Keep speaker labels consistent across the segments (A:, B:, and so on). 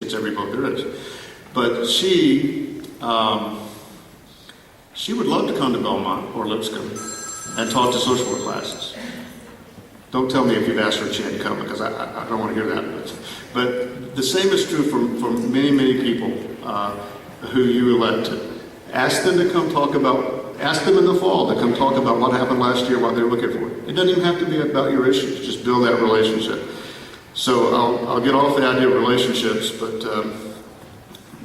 A: gets every vote there is. But she would love to come to Belmont or Lipscomb and talk to social work classes. Don't tell me if you've asked her if she had to come, because I don't want to hear that. But the same is true for many, many people who you elected. Ask them to come ask them in the fall to come talk about what happened last year, what they're looking for. It doesn't even have to be about your issues, just build that relationship. So I'll get off the idea of relationships, but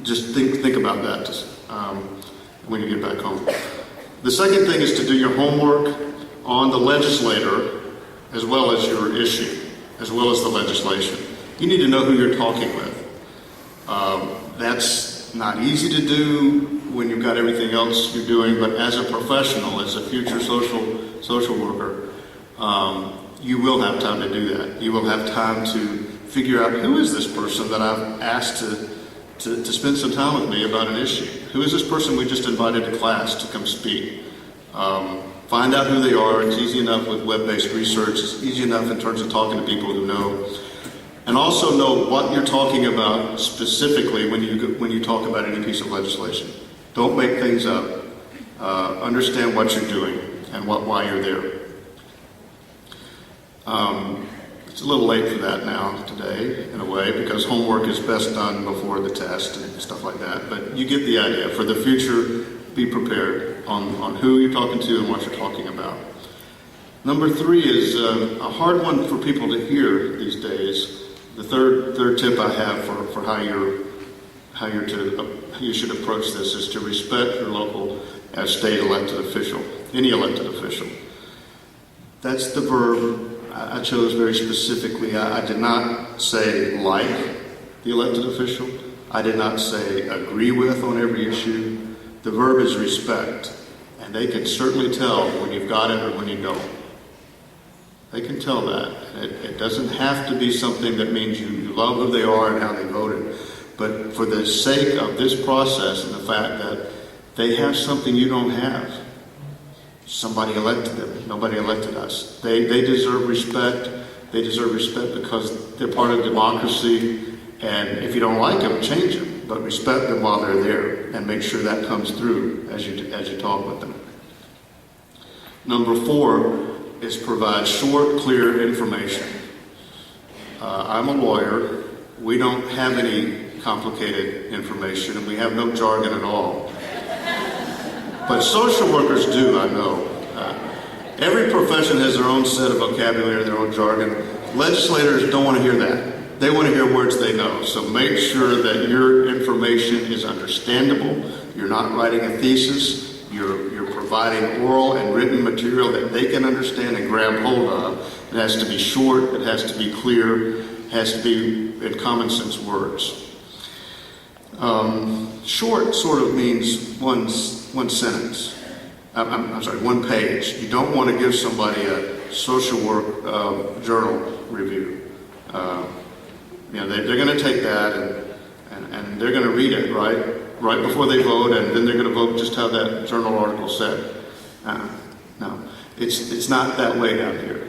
A: just think about that when you get back home. The second thing is to do your homework on the legislator as well as your issue, as well as the legislation. You need to know who you're talking with. That's not easy to do when you've got everything else you're doing, but as a professional, as a future social worker, you will have time to do that. You will have time to figure out, who is this person that I've asked to spend some time with me about an issue? Who is this person we just invited to class to come speak? Find out who they are. It's easy enough with web-based research. It's easy enough in terms of talking to people who know. And also know what you're talking about specifically when you talk about any piece of legislation. Don't make things up. Understand what you're doing and why you're there. It's a little late for that now today, in a way, because homework is best done before the test and stuff like that. But you get the idea. For the future, be prepared on who you're talking to and what you're talking about. Number 3 is a hard one for people to hear these days. The third tip I have for how you should approach this is to respect your local state elected official, any elected official. That's the verb I chose very specifically. I did not say like the elected official. I did not say agree with on every issue. The verb is respect, and they can certainly tell when you've got it or when you don't. They can tell that. It doesn't have to be something that means you love who they are and how they voted, but for the sake of this process and the fact that they have something you don't have. Somebody elected them. Nobody elected us. They deserve respect. They deserve respect because they're part of democracy, and if you don't like them, change them. But respect them while they're there and make sure that comes through as you talk with them. Number 4 is provide short, clear information. I'm a lawyer. We don't have any complicated information, and we have no jargon at all. But social workers do, I know. Every profession has their own set of vocabulary, their own jargon. Legislators don't want to hear that. They want to hear words they know. So make sure that your information is understandable. You're not writing a thesis. You're providing oral and written material that they can understand and grab hold of. It has to be short. It has to be clear. It has to be in common sense words. Short sort of means one sentence. I'm sorry, one page. You don't want to give somebody a social work journal review. They're going to take that and they're going to read it right before they vote, and then they're going to vote just how that journal article said. No, it's not that way down here.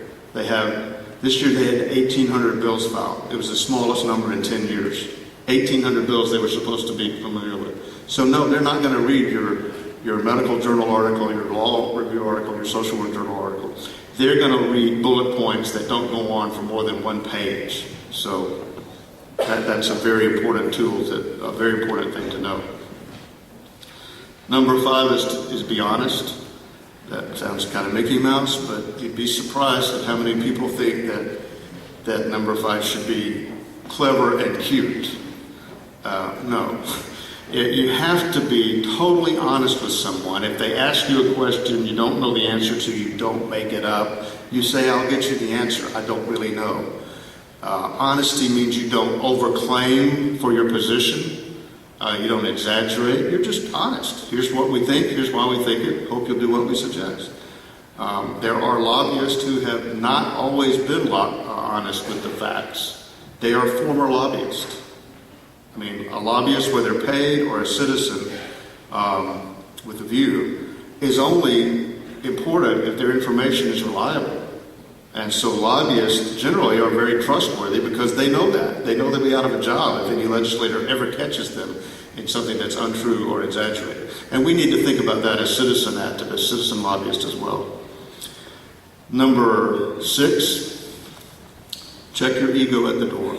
A: This year they had 1,800 bills filed. It was the smallest number in 10 years. 1,800 bills they were supposed to be familiar with. So no, they're not going to read your medical journal article, your law review article, your social work journal article. They're going to read bullet points that don't go on for more than one page. So that's a very important tool, a very important thing to know. Number 5 is be honest. That sounds kind of Mickey Mouse, but you'd be surprised at how many people think that number 5 should be clever and cute. No. You have to be totally honest with someone. If they ask you a question you don't know the answer to, you don't make it up. You say, I'll get you the answer. I don't really know. Honesty means you don't overclaim for your position. You don't exaggerate. You're just honest. Here's what we think. Here's why we think it. Hope you'll do what we suggest. There are lobbyists who have not always been honest with the facts. They are former lobbyists. I mean, a lobbyist, whether paid or a citizen with a view, is only important if their information is reliable. And so lobbyists generally are very trustworthy because they know that. They know they'll be out of a job if any legislator ever catches them in something that's untrue or exaggerated. And we need to think about that as citizen activists, citizen lobbyists as well. Number 6, check your ego at the door.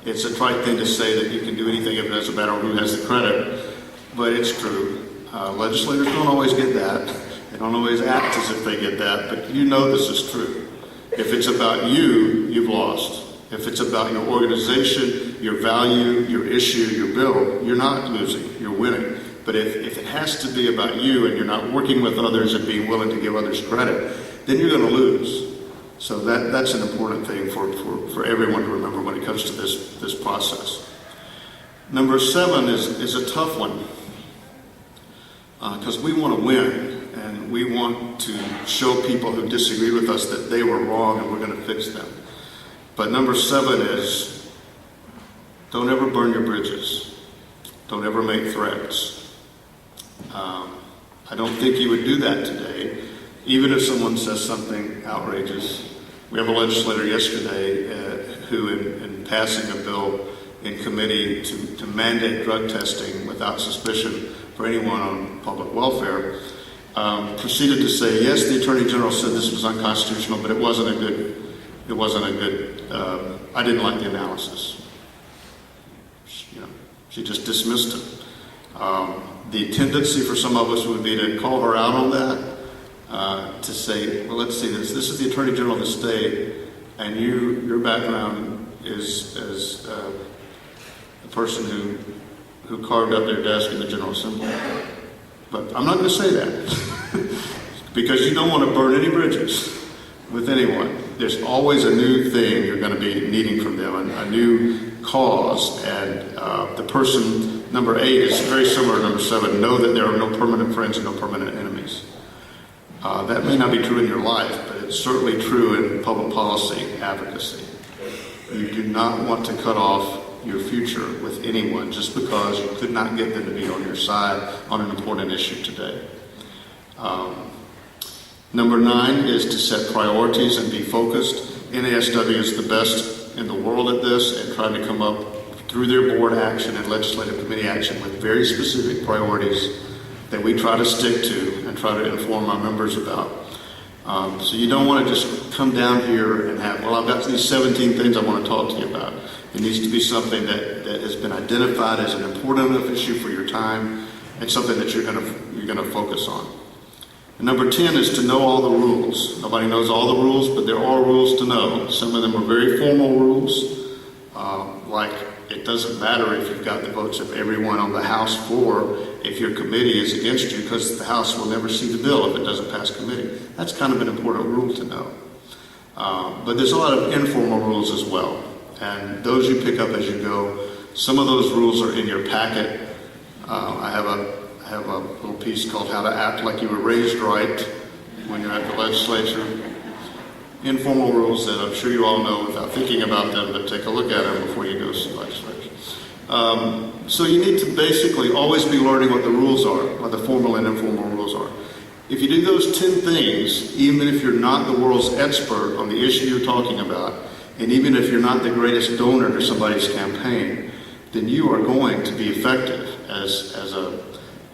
A: It's a trite thing to say that you can do anything if it doesn't matter who has the credit, but it's true. Legislators don't always get that. They don't always act as if they get that, but you know this is true. If it's about you, you've lost. If it's about your organization, your value, your issue, your bill, you're not losing, you're winning. But if it has to be about you and you're not working with others and being willing to give others credit, then you're going to lose. So that's an important thing for everyone to remember when it comes to this process. Number 7 is a tough one because we want to win and we want to show people who disagree with us that they were wrong and we're going to fix them. But number 7 is don't ever burn your bridges. Don't ever make threats. I don't think you would do that today, even if someone says something outrageous. We have a legislator yesterday who, in passing a bill in committee to mandate drug testing without suspicion for anyone on public welfare, proceeded to say, yes, the Attorney General said this was unconstitutional, but it wasn't a good, I didn't like the analysis. She just dismissed it. The tendency for some of us would be to call her out on that, to say, well, let's see this. This is the Attorney General of the state, and your background is as a person who carved up their desk in the General Assembly. But I'm not going to say that because you don't want to burn any bridges with anyone. There's always a new thing you're going to be needing from them, a new cause, and the person, number 8, is very similar to number 7. Know that there are no permanent friends and no permanent enemies. That may not be true in your life, but it's certainly true in public policy advocacy. You do not want to cut off your future with anyone just because you could not get them to be on your side on an important issue today. Number 9 is to set priorities and be focused. NASW is the best in the world at this and trying to come up through their board action and legislative committee action with very specific priorities that we try to stick to and try to inform our members about. So you don't want to just come down here and have, well, I've got these 17 things I want to talk to you about. It needs to be something that has been identified as an important enough issue for your time and something that you're going to focus on. And number 10 is to know all the rules. Nobody knows all the rules, but there are rules to know. Some of them are very formal rules, like it doesn't matter if you've got the votes of everyone on the House floor if your committee is against you, because the House will never see the bill if it doesn't pass committee. That's kind of an important rule to know. But there's a lot of informal rules as well, and those you pick up as you go. Some of those rules are in your packet. I have a little piece called How to Act Like You Were Raised Right when you're at the legislature. Informal rules that I'm sure you all know without thinking about them, but take a look at them before you go to the legislature. So you need to basically always be learning what the rules are, what the formal and informal rules are. If you do those 10 things, even if you're not the world's expert on the issue you're talking about, and even if you're not the greatest donor to somebody's campaign, then you are going to be effective as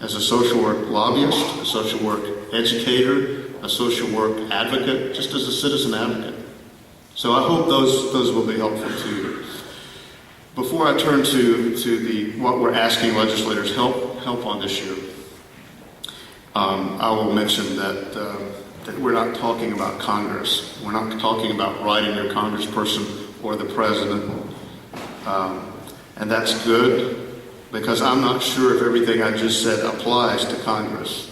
A: a social work lobbyist, a social work educator, a social work advocate, just as a citizen advocate. So I hope those will be helpful to you. Before I turn to what we're asking legislators help on this year, I will mention that we're not talking about Congress. We're not talking about writing your congressperson or the president. And that's good, because I'm not sure if everything I just said applies to Congress.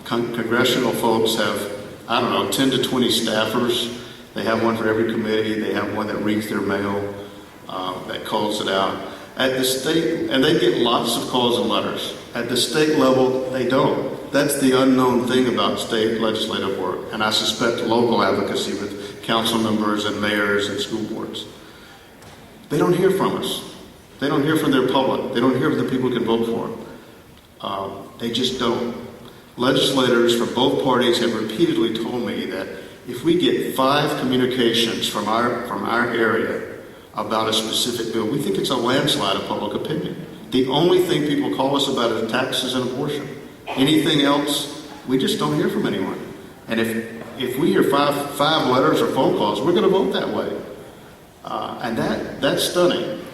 A: Congressional folks have, 10 to 20 staffers. They have one for every committee. They have one that reads their mail, that calls it out. At the state, and they get lots of calls and letters. At the state level, they don't. That's the unknown thing about state legislative work, and I suspect local advocacy with council members and mayors and school boards. They don't hear from us. They don't hear from their public. They don't hear from the people who can vote for them. They just don't. legislators from both parties have repeatedly told me that if we get 5 communications from our area about a specific bill, we think it's a landslide of public opinion. The only thing people call us about is taxes and abortion. Anything else, we just don't hear from anyone. And if we hear five letters or phone calls, we're going to vote that way. And that's stunning,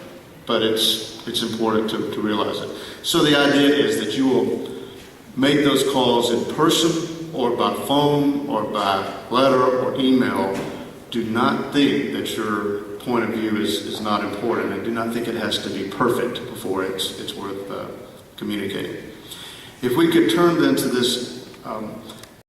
A: but it's important to realize it. So the idea is that you will make those calls in person or by phone or by letter or email. Do not think that your point of view is not important, and do not think it has to be perfect before it's worth communicating. If we could turn then to this